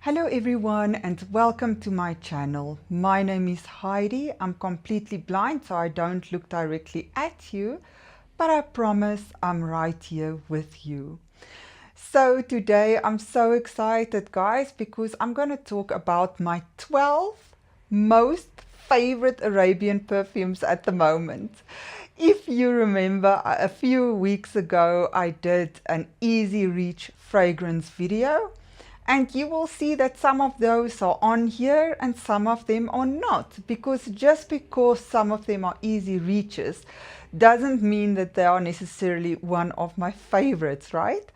Hello everyone and welcome to my channel. My name is Heidi. I'm completely blind so I don't look directly at you, but I promise I'm right here with you. So today I'm so excited guys because I'm going to talk about my 12 most favorite Arabian perfumes at the moment. If you remember, a few weeks ago I did an Easy Reach fragrance video. And you will see that some of those are on here and some of them are not. Because just because some of them are easy reaches doesn't mean that they are necessarily one of my favorites, right?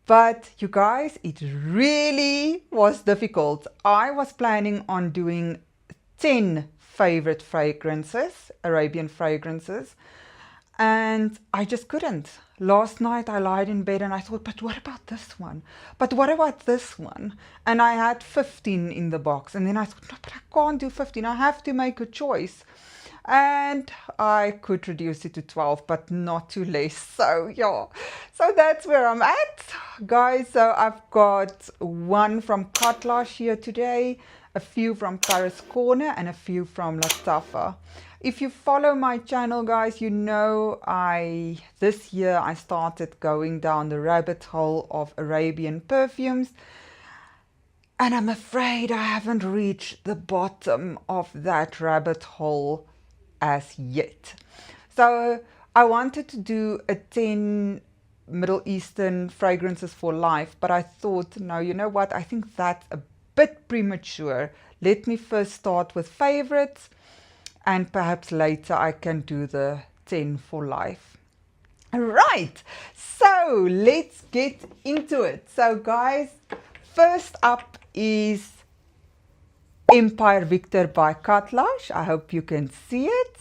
But you guys, it really was difficult. I was planning on doing 10 favorite fragrances, Arabian fragrances. And I just couldn't. Last night I lied in bed and I thought, but what about this one? But what about this one? And I had 15 in the box. And then I thought, no, but I can't do 15. I have to make a choice. And I could reduce it to 12, but not to less. So yeah, so that's where I'm at, guys. So I've got one from Katlash here today, a few from Paris Corner, and a few from Lattafa. If you follow my channel, guys, you know this year I started going down the rabbit hole of Arabian perfumes. And I'm afraid I haven't reached the bottom of that rabbit hole as yet. So I wanted to do a 10 Middle Eastern fragrances for life, but I thought, no, you know what? I think that's a bit premature. Let me first start with favorites, and perhaps later I can do the 10 for life. Right, so let's get into it. So guys, first up is Empire Victor by Katlash. I hope you can see it.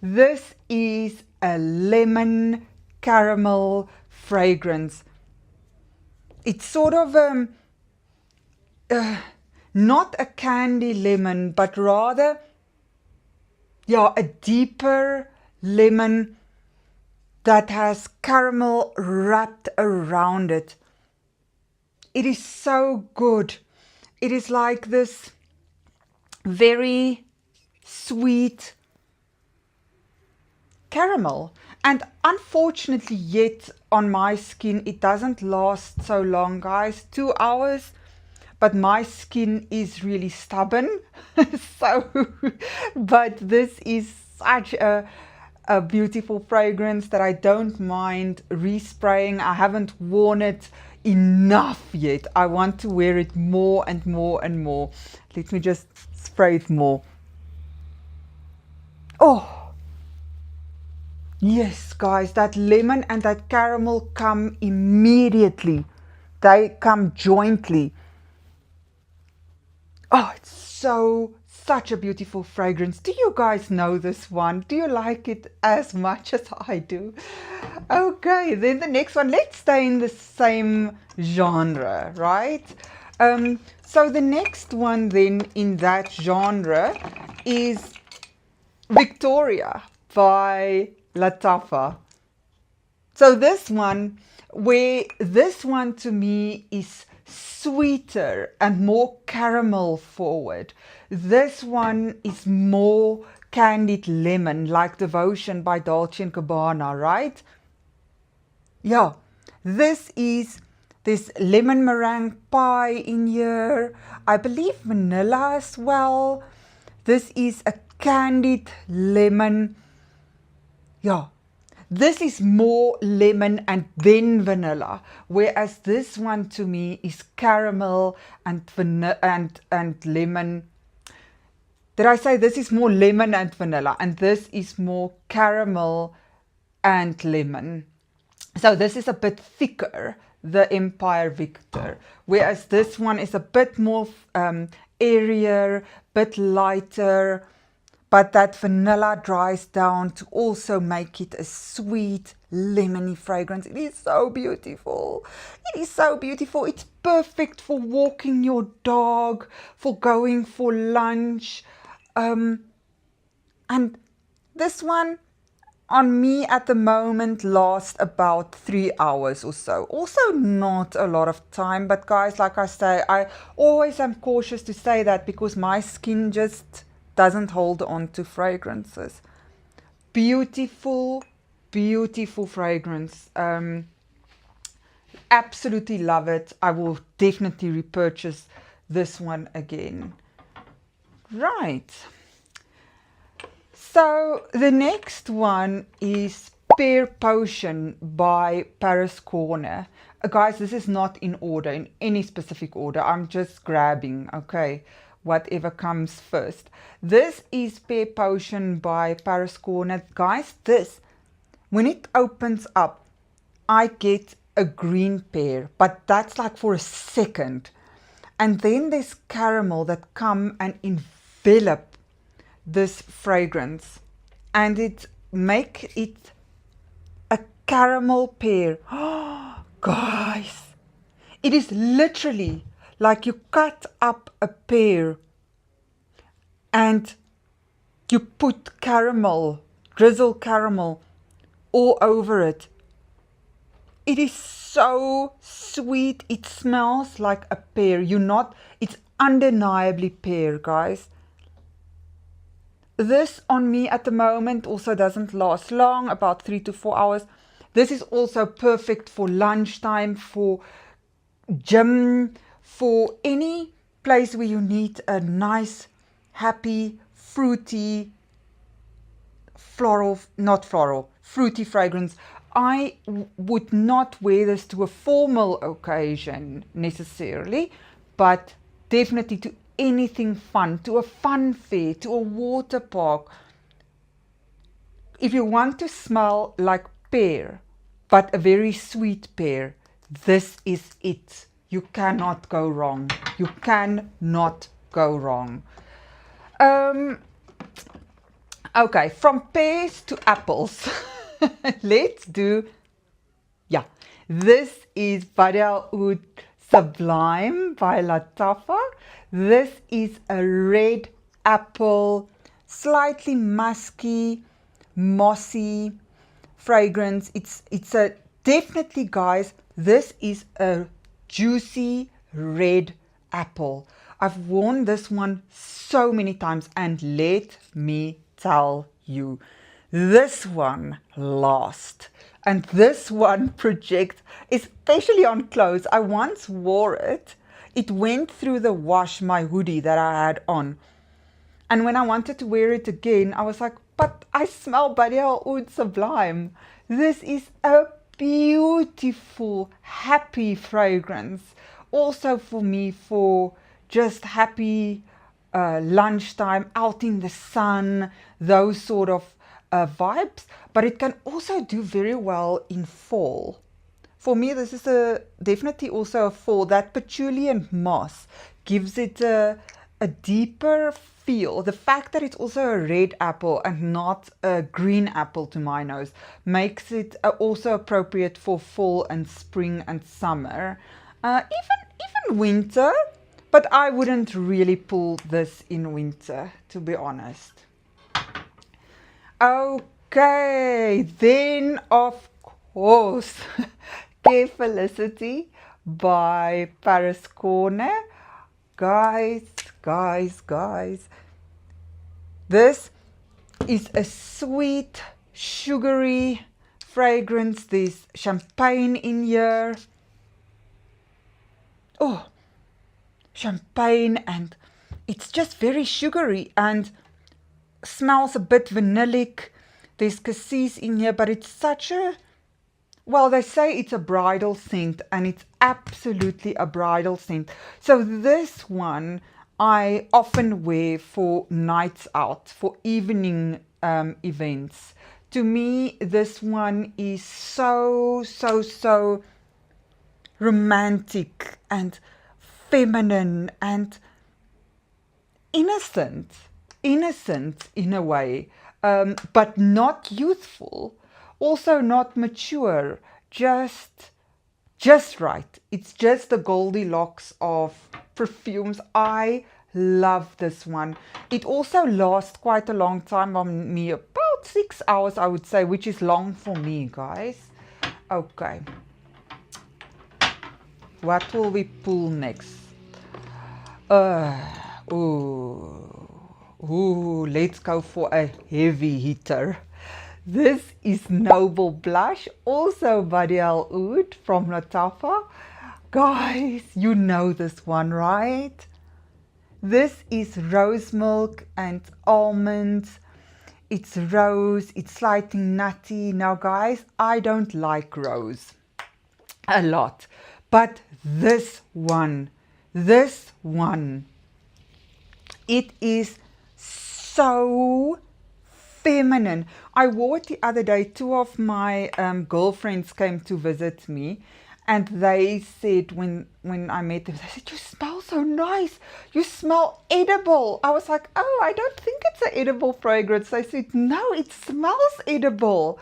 This is a lemon caramel fragrance. It's sort of not a candy lemon, but rather a deeper lemon that has caramel wrapped around it. It is so good. It is like this very sweet caramel. And unfortunately yet on my skin, it doesn't last so long, guys. 2 hours. But my skin is really stubborn. But this is such a beautiful fragrance that I don't mind respraying. I haven't worn it enough yet. I want to wear it more and more and more. Let me just spray it more. Oh, yes, guys, that lemon and that caramel come immediately. They come jointly. Oh, it's such a beautiful fragrance. Do you guys know this one? Do you like it as much as I do? Okay, then the next one, let's stay in the same genre, right? So the next one then in that genre is Victoria by Lattafa. So this one to me is sweeter and more caramel forward. This one is more candied lemon, like Devotion by Dolce & Gabbana, right? Yeah, there's lemon meringue pie in here. I believe vanilla as well. This is a candied lemon. Yeah. This is more lemon and then vanilla, whereas this one to me is caramel and lemon. Did I say this is more lemon and vanilla, and this is more caramel and lemon? So this is a bit thicker, the Empire Victor, whereas this one is a bit more airier, bit lighter. But that vanilla dries down to also make it a sweet, lemony fragrance. It is so beautiful. It is so beautiful. It's perfect for walking your dog, for going for lunch. And this one, on me at the moment lasts about 3 hours or so. Also not a lot of time, but guys, like I say, I always am cautious to say that because my skin just doesn't hold on to fragrances. Beautiful, beautiful fragrance. Absolutely love it. I will definitely repurchase this one again. Right. So the next one is Pear Potion by Paris Corner. Guys, this is not in order, in any specific order. I'm just grabbing, okay, whatever comes first. This is Pear Potion by Paris Corner. Guys, this, when it opens up, I get a green pear, but that's like for a second. And then there's caramel that come and envelop this fragrance, and it make it a caramel pear. Oh, guys, it is literally like you cut up a pear and you put caramel, drizzle caramel all over it. It is so sweet. It smells like a pear. It's undeniably pear, guys. This on me at the moment also doesn't last long, about 3 to 4 hours. This is also perfect for lunchtime, for gym, for any place where you need a nice, happy, fruity, fruity fragrance. I would not wear this to a formal occasion necessarily, but definitely to anything fun, to a fun fair, to a water park. If you want to smell like pear, but a very sweet pear, this is it. You cannot go wrong. You cannot go wrong. Okay, from pears to apples. Let's do, this is Badal Oud Sublime by Lattafa. This is a red apple, slightly musky, mossy fragrance. It's a definitely, guys, this is a juicy red apple. I've worn this one so many times, and let me tell you, this one lasts, and this one projects, especially on clothes. I once wore it. It went through the wash, my hoodie that I had on. And when I wanted to wear it again, I was like, but I smell Badal Oud Sublime. This is a beautiful, happy fragrance. Also for me, for just happy lunchtime, out in the sun, those sort of vibes. But it can also do very well in fall. For me, this is definitely also a fall. That patchouli and moss gives it a deeper feel. The fact that it's also a red apple and not a green apple to my nose makes it also appropriate for fall and spring and summer, even winter. But I wouldn't really pull this in winter, to be honest. Okay, then of course, Care Felicity by Paris Corner. Guys, this is a sweet, sugary fragrance. There's champagne in here. Oh, champagne, and it's just very sugary and smells a bit vanillic. There's cassis in here, but it's such a, well, they say it's a bridal scent, and it's absolutely a bridal scent. So this one I often wear for nights out, for evening events. To me, this one is so romantic and feminine and innocent in a way, but not youthful, also not mature, just right. It's just the Goldilocks of perfumes. I love this one. It also lasts quite a long time on me, about about 6 hours, I would say, which is long for me, guys. Okay. What will we pull next? Let's go for a heavy hitter. This is Noble Blush, also by Dale Oud from Latafa. Guys, you know this one, right? This is rose milk and almonds. It's rose, it's slightly nutty. Now guys, I don't like rose a lot, but this one, it is so feminine. I wore it the other day. Two of my girlfriends came to visit me, and they said when I met them, they said, "You smell so nice. You smell edible." I was like, "Oh, I don't think it's an edible fragrance." They said, "No, it smells edible."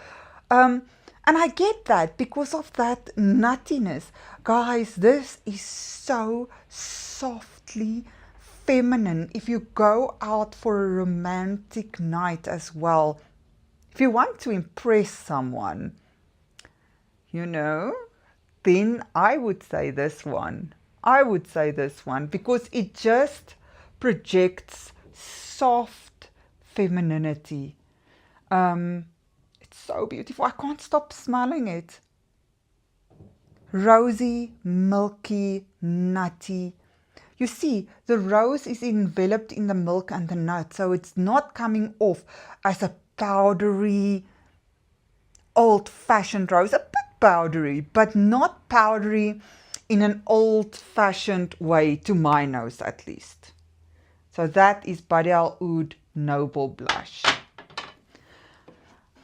And I get that because of that nuttiness. Guys, this is so softly feminine. If you go out for a romantic night as well, if you want to impress someone, you know, then I would say this one. I would say this one because it just projects soft femininity. It's so beautiful. I can't stop smelling it. Rosy, milky, nutty. You see, the rose is enveloped in the milk and the nut, so it's not coming off as a powdery, old-fashioned rose. A bit powdery, but not powdery in an old-fashioned way, to my nose at least. So that is Dale Oud Noble Blush.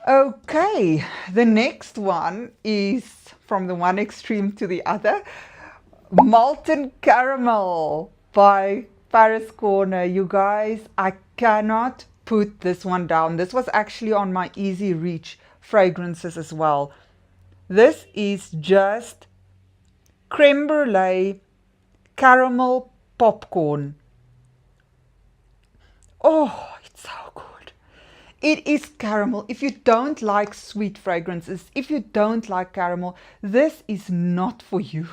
Okay, the next one is from the one extreme to the other. Molten Caramel by Paris Corner. You guys, I cannot put this one down. This was actually on my Easy Reach fragrances as well. This is just creme brulee caramel popcorn. Oh, it's so good. It is caramel. If you don't like sweet fragrances, if you don't like caramel, this is not for you.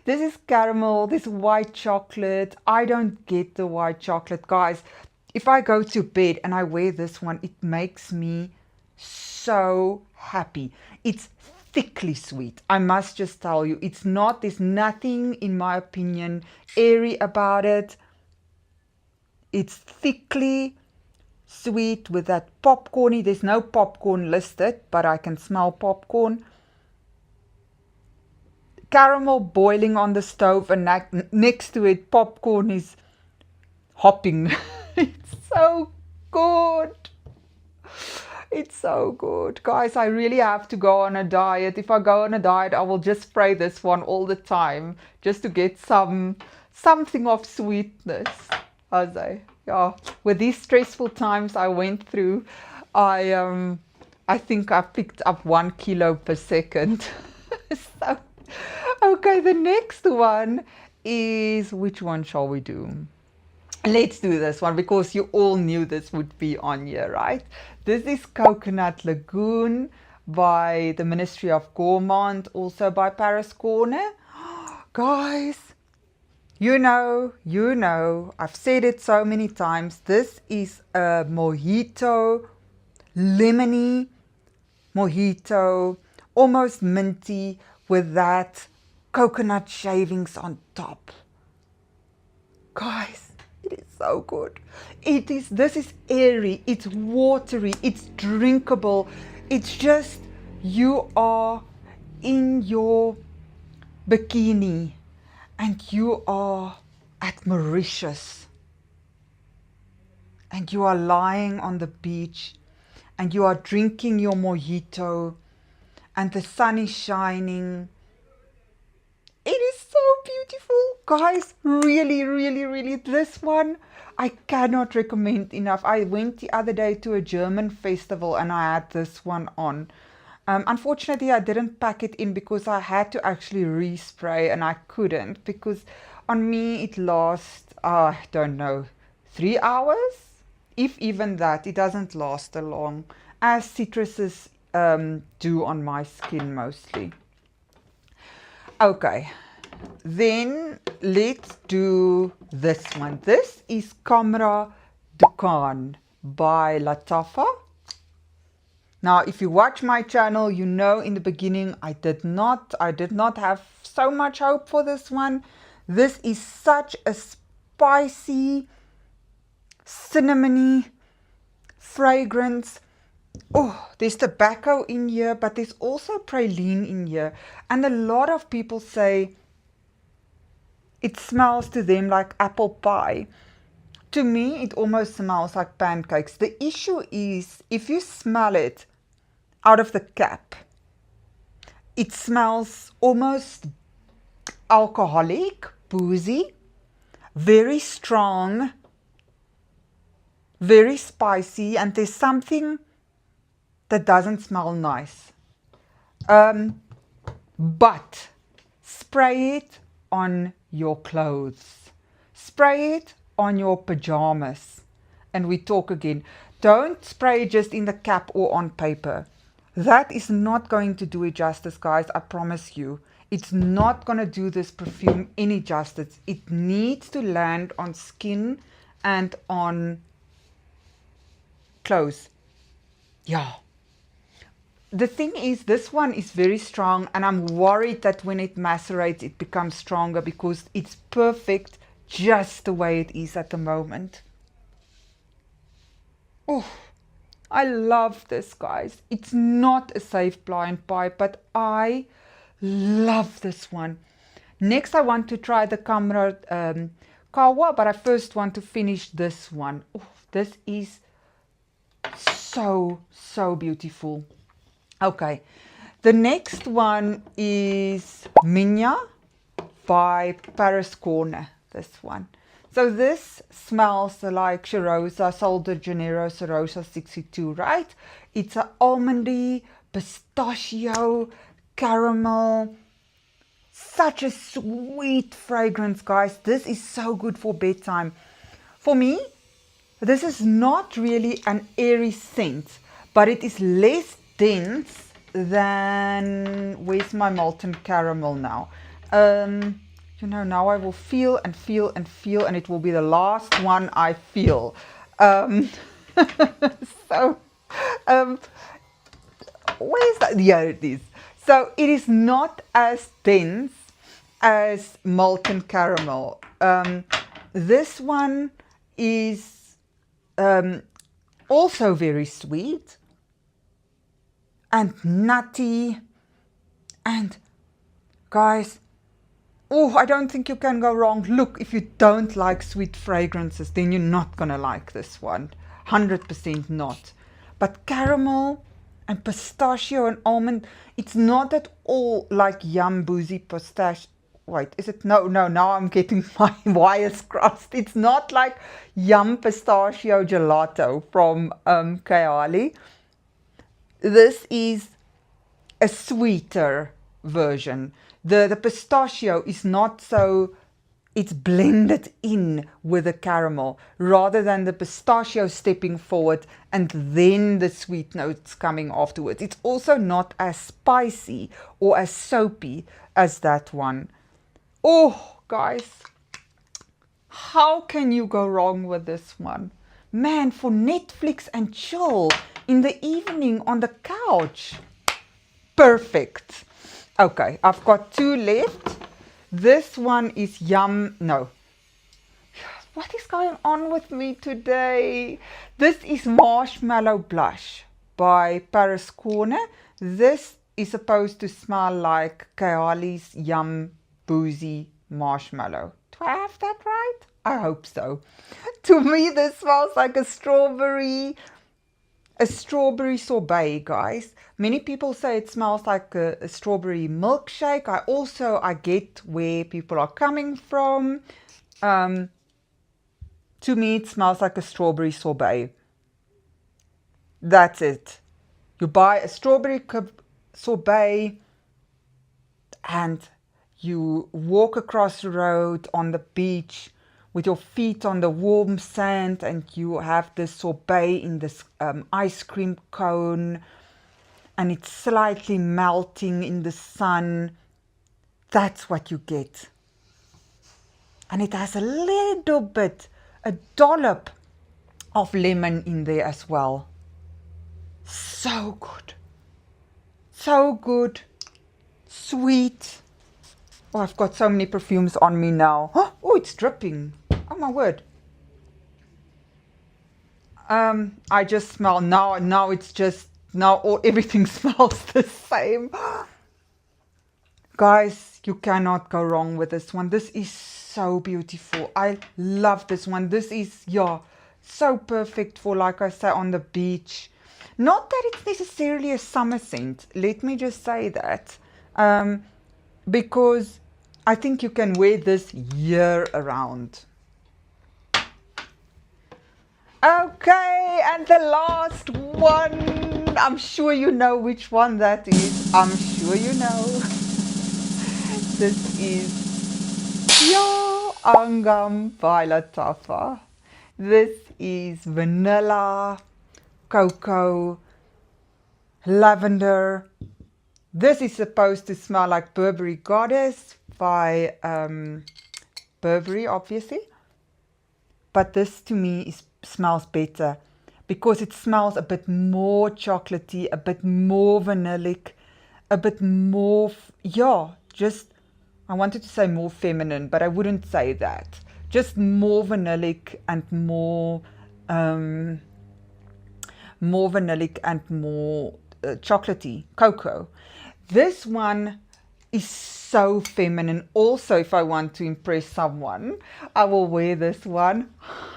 This is caramel, this white chocolate. I don't get the white chocolate. Guys, if I go to bed and I wear this one, it makes me so happy. It's thickly sweet. I must just tell you, it's not, there's nothing, in my opinion, airy about it. It's thickly sweet with that popcorny. There's no popcorn listed, but I can smell popcorn. Caramel boiling on the stove, and next to it, popcorn is hopping. It's so good. It's so good. Guys, I really have to go on a diet. If I go on a diet, I will just spray this one all the time just to get something of sweetness. Jose. Yeah, with these stressful times I went through, I think I picked up 1 kilo per second. So, okay, the next one is, which one shall we do? Let's do this one because you all knew this would be on here, right? This is Coconut Lagoon by the Ministry of Gourmand, also by Paris Corner. Guys, you know, I've said it so many times. This is a mojito, lemony mojito, almost minty with that coconut shavings on top. Guys, it is so good. This is airy, it's watery, it's drinkable. It's just, you are in your bikini and you are at Mauritius and you are lying on the beach and you are drinking your mojito and the sun is shining. It is so beautiful. Guys, really, this one I cannot recommend enough. I went the other day to a German festival and I had this one on. Unfortunately, I didn't pack it in because I had to actually respray and I couldn't because on me it lasts, I don't know, 3 hours? If even that, it doesn't last a long. as citruses do on my skin mostly. Okay, then let's do this one. This is Camera Dukan by Lattafa. Now, if you watch my channel, you know in the beginning I did not have so much hope for this one. This is such a spicy, cinnamony fragrance. Oh, there's tobacco in here, but there's also praline in here. And a lot of people say it smells to them like apple pie. To me, it almost smells like pancakes. The issue is, if you smell it out of the cap, it smells almost alcoholic, boozy, very strong, very spicy, and there's something that doesn't smell nice. But spray it on your clothes. Spray it on your pajamas. And we talk again. Don't spray it just in the cap or on paper. That is not going to do it justice, guys. I promise you. It's not going to do this perfume any justice. It needs to land on skin and on clothes. Yeah. The thing is, this one is very strong, and I'm worried that when it macerates, it becomes stronger, because it's perfect just the way it is at the moment. Oh, I love this, guys. It's not a safe blind buy, but I love this one. Next, I want to try the Camera Kawa, but I first want to finish this one. Oh, this is so beautiful. Okay, the next one is Minya by Paris Corner, this one. So this smells like Charosa, Sol de Janeiro Charosa 62, right? It's an almondy, pistachio, caramel, such a sweet fragrance, guys. This is so good for bedtime. For me, this is not really an airy scent, but it is less dense than, where's my molten caramel now? You know, now I will feel and feel and feel, and it will be the last one I feel. Where's that? Yeah, it is. So it is not as dense as molten caramel. This one is also very sweet and nutty, and guys, oh, I don't think you can go wrong. Look, if you don't like sweet fragrances, then you're not gonna like this one. 100% not. But caramel and pistachio and almond, it's not at all like yum boozy pistachio. Wait, is it? No, now I'm getting my wires crossed. It's not like yum pistachio gelato from Kayali. This is a sweeter version. The pistachio is not so, it's blended in with the caramel rather than the pistachio stepping forward and then the sweet notes coming afterwards. It's also not as spicy or as soapy as that one. Oh, guys, how can you go wrong with this one? Man, for Netflix and chill in the evening on the couch. Perfect. Okay, I've got two left. This one is yum. No. What is going on with me today? This is Marshmallow Blush by Paris Corner. This is supposed to smell like Kayali's Yum Boozy Marshmallow. Do I have that right? I hope so. To me, this smells like a strawberry sorbet, guys. Many people say it smells like a strawberry milkshake. I get where people are coming from. To me, it smells like a strawberry sorbet. That's it. You buy a strawberry sorbet and you walk across the road on the beach with your feet on the warm sand, and you have this sorbet in this ice cream cone, and it's slightly melting in the sun. That's what you get. And it has a little bit, a dollop of lemon in there as well. So good. So good. Sweet. Oh, I've got so many perfumes on me now. Oh, it's dripping. Oh my word. I just smell now it's just everything smells the same. Guys, you cannot go wrong with this one. This is so beautiful. I love this one. This is, yeah, so perfect for, like I say, on the beach. Not that it's necessarily a summer scent. Let me just say that. Because I think you can wear this year around. Okay, and the last one. I'm sure you know which one that is. I'm sure you know. This is Pure Angam by Lattafa. This is vanilla, cocoa, lavender. This is supposed to smell like Burberry Goddess by Burberry, obviously. But this to me smells better because it smells a bit more chocolatey, a bit more vanillic, a bit more, just, I wanted to say more feminine, but I wouldn't say that. Just more vanillic and more vanillic and more chocolatey, cocoa. This one is so feminine. Also, if I want to impress someone, I will wear this one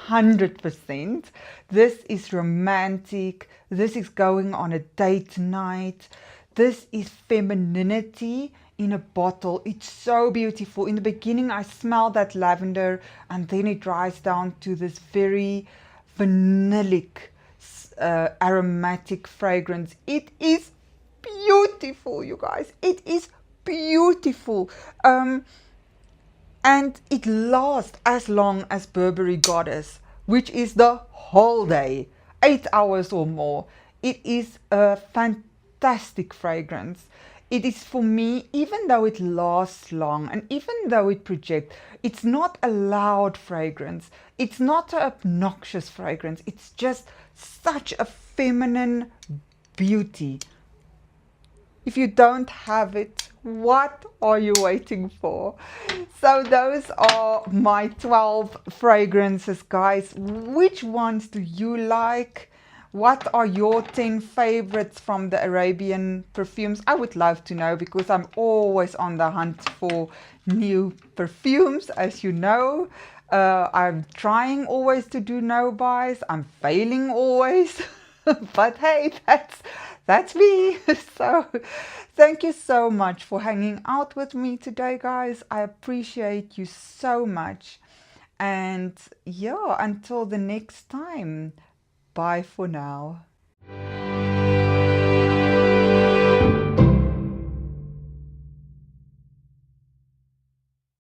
100%. This is romantic. This is going on a date night. This is femininity in a bottle. It's so beautiful. In the beginning, I smell that lavender, and then it dries down to this very vanillic, aromatic fragrance. It is beautiful, you guys. It is beautiful. And it lasts as long as Burberry Goddess, which is the whole day, 8 hours or more. It is a fantastic fragrance. It is, for me, even though it lasts long and even though it projects, it's not a loud fragrance. It's not an obnoxious fragrance. It's just such a feminine beauty. If you don't have it, what are you waiting for? So those are my 12 fragrances, guys. Which ones do you like? What are your 10 favorites from the Arabian perfumes? I would love to know, because I'm always on the hunt for new perfumes, as you know. I'm trying always to do no buys. I'm failing always. But hey, that's me. So thank you so much for hanging out with me today, guys. I appreciate you so much. And yeah, until the next time, bye for now.